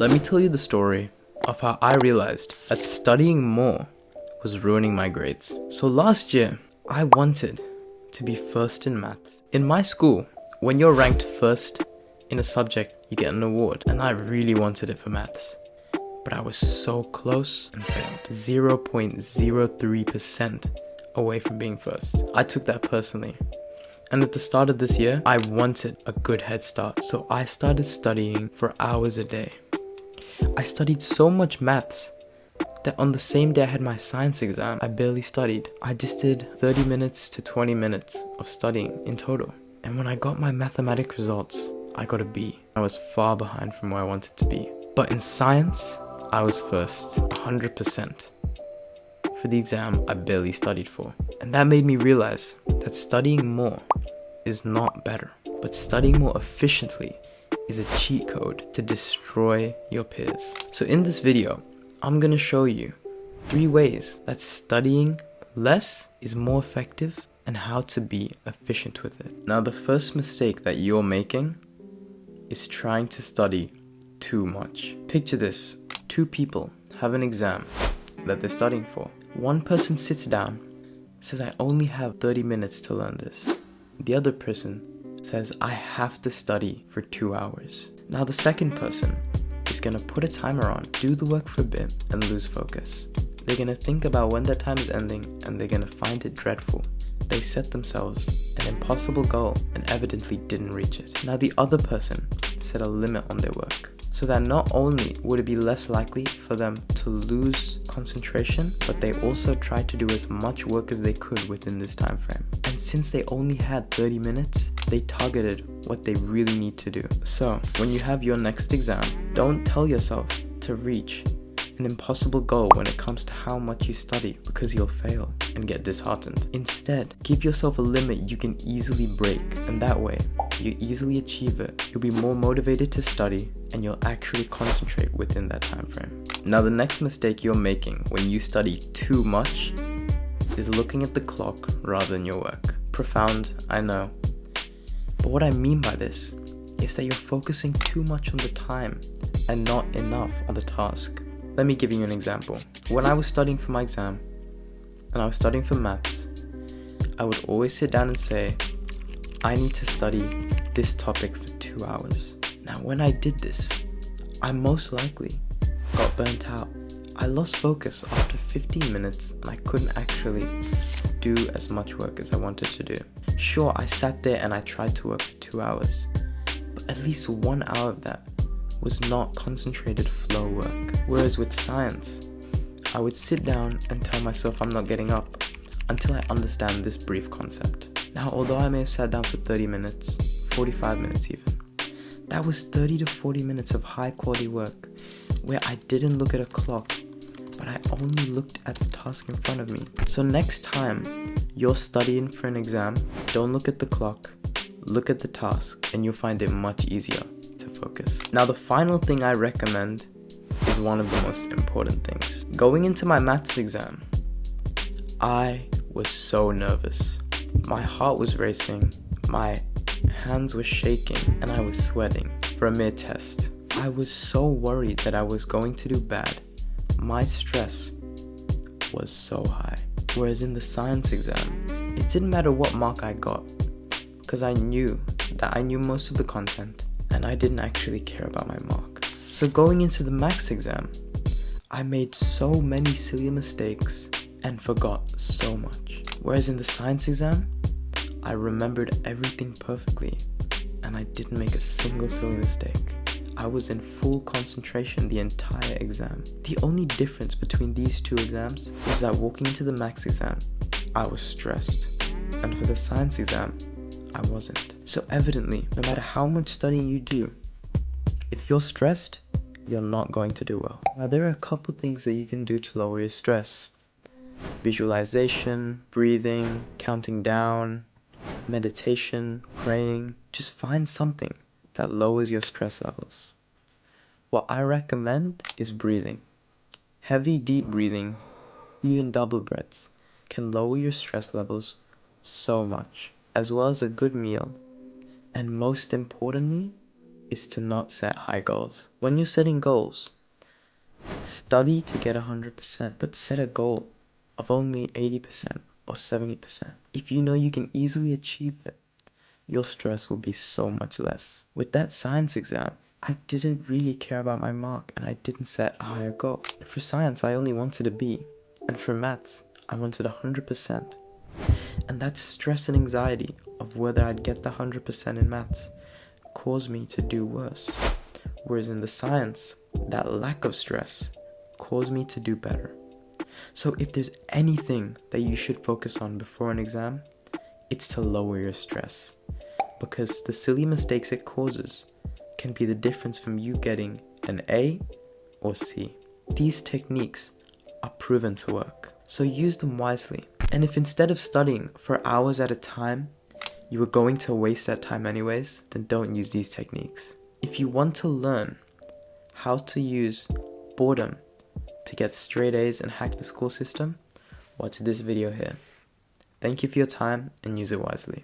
Let me tell you the story of how I realized that studying more was ruining my grades. So last year, I wanted to be first in maths. In my school, when you're ranked first in a subject, you get an award. And I really wanted it for maths. But I was so close and failed. 0.03% away from being first. I took that personally. And at the start of this year, I wanted a good head start. So I started studying for hours a day. I studied so much maths that on the same day I had my science exam, I barely studied. I just did 30 minutes to 20 minutes of studying in total. And when I got my mathematics results, I got a B. I was far behind from where I wanted to be. But in science, I was first, 100%. For the exam I barely studied for. And that made me realize that studying more is not better, but studying more efficiently is a cheat code to destroy your peers. So in this video, I'm gonna show you 3 ways that studying less is more effective and how to be efficient with it. Now, the first mistake that you're making is trying to study too much. Picture this: 2 people have an exam that they're studying for. One person sits down, says, I only have 30 minutes to learn this. The other person says, I have to study for 2 hours. Now the second person is gonna put a timer on, do the work for a bit, and lose focus. They're gonna think about when their time is ending, and they're gonna find it dreadful. They set themselves an impossible goal and evidently didn't reach it. Now the other person set a limit on their work, so that not only would it be less likely for them to lose concentration, but they also tried to do as much work as they could within this time frame. And since they only had 30 minutes, they targeted what they really need to do. So when you have your next exam, don't tell yourself to reach an impossible goal when it comes to how much you study, because you'll fail and get disheartened. Instead, give yourself a limit you can easily break, and that way you easily achieve it. You'll be more motivated to study and you'll actually concentrate within that time frame. Now the next mistake you're making when you study too much is looking at the clock rather than your work. Profound, I know. But what I mean by this is that you're focusing too much on the time and not enough on the task. Let me give you an example. When I was studying for my exam and I was studying for maths, I would always sit down and say, I need to study this topic for 2 hours. Now when I did this, I most likely got burnt out. I lost focus after 15 minutes and I couldn't actually do as much work as I wanted to do. Sure, I sat there and I tried to work for 2 hours, but at least 1 hour of that was not concentrated flow work. Whereas with science, I would sit down and tell myself I'm not getting up until I understand this brief concept. Now, although I may have sat down for 30 minutes, 45 minutes even, that was 30 to 40 minutes of high quality work where I didn't look at a clock, but I only looked at the task in front of me. So next time you're studying for an exam, don't look at the clock, look at the task, and you'll find it much easier to focus. Now the final thing I recommend is one of the most important things. Going into my maths exam, I was so nervous. My heart was racing, my hands were shaking, and I was sweating for a mere test. I was so worried that I was going to do bad. My stress was so high. Whereas in the science exam, it didn't matter what mark I got, because I knew that I knew most of the content and I didn't actually care about my mark. So going into the maths exam, I made so many silly mistakes and forgot so much. Whereas in the science exam, I remembered everything perfectly and I didn't make a single silly mistake. I was in full concentration the entire exam. The only difference between these 2 exams is that walking into the maths exam, I was stressed, and for the science exam, I wasn't. So evidently, no matter how much studying you do, if you're stressed, you're not going to do well. Now there are a couple things that you can do to lower your stress. Visualization, breathing, counting down, meditation, praying. Just find something that lowers your stress levels. What I recommend is breathing. Heavy, deep breathing, even double breaths, can lower your stress levels so much, as well as a good meal. And most importantly, is to not set high goals. When you're setting goals, study to get 100%, but set a goal of only 80% or 70%. If you know you can easily achieve it, your stress will be so much less. With that science exam, I didn't really care about my mark and I didn't set a higher goal. For science, I only wanted a B, and for maths, I wanted 100%. And that stress and anxiety of whether I'd get the 100% in maths caused me to do worse. Whereas in the science, that lack of stress caused me to do better. So if there's anything that you should focus on before an exam, it's to lower your stress. Because the silly mistakes it causes can be the difference from you getting an A or C. These techniques are proven to work, so use them wisely. And if instead of studying for hours at a time, you are going to waste that time anyways, then don't use these techniques. If you want to learn how to use boredom to get straight A's and hack the school system, watch this video here. Thank you for your time and use it wisely.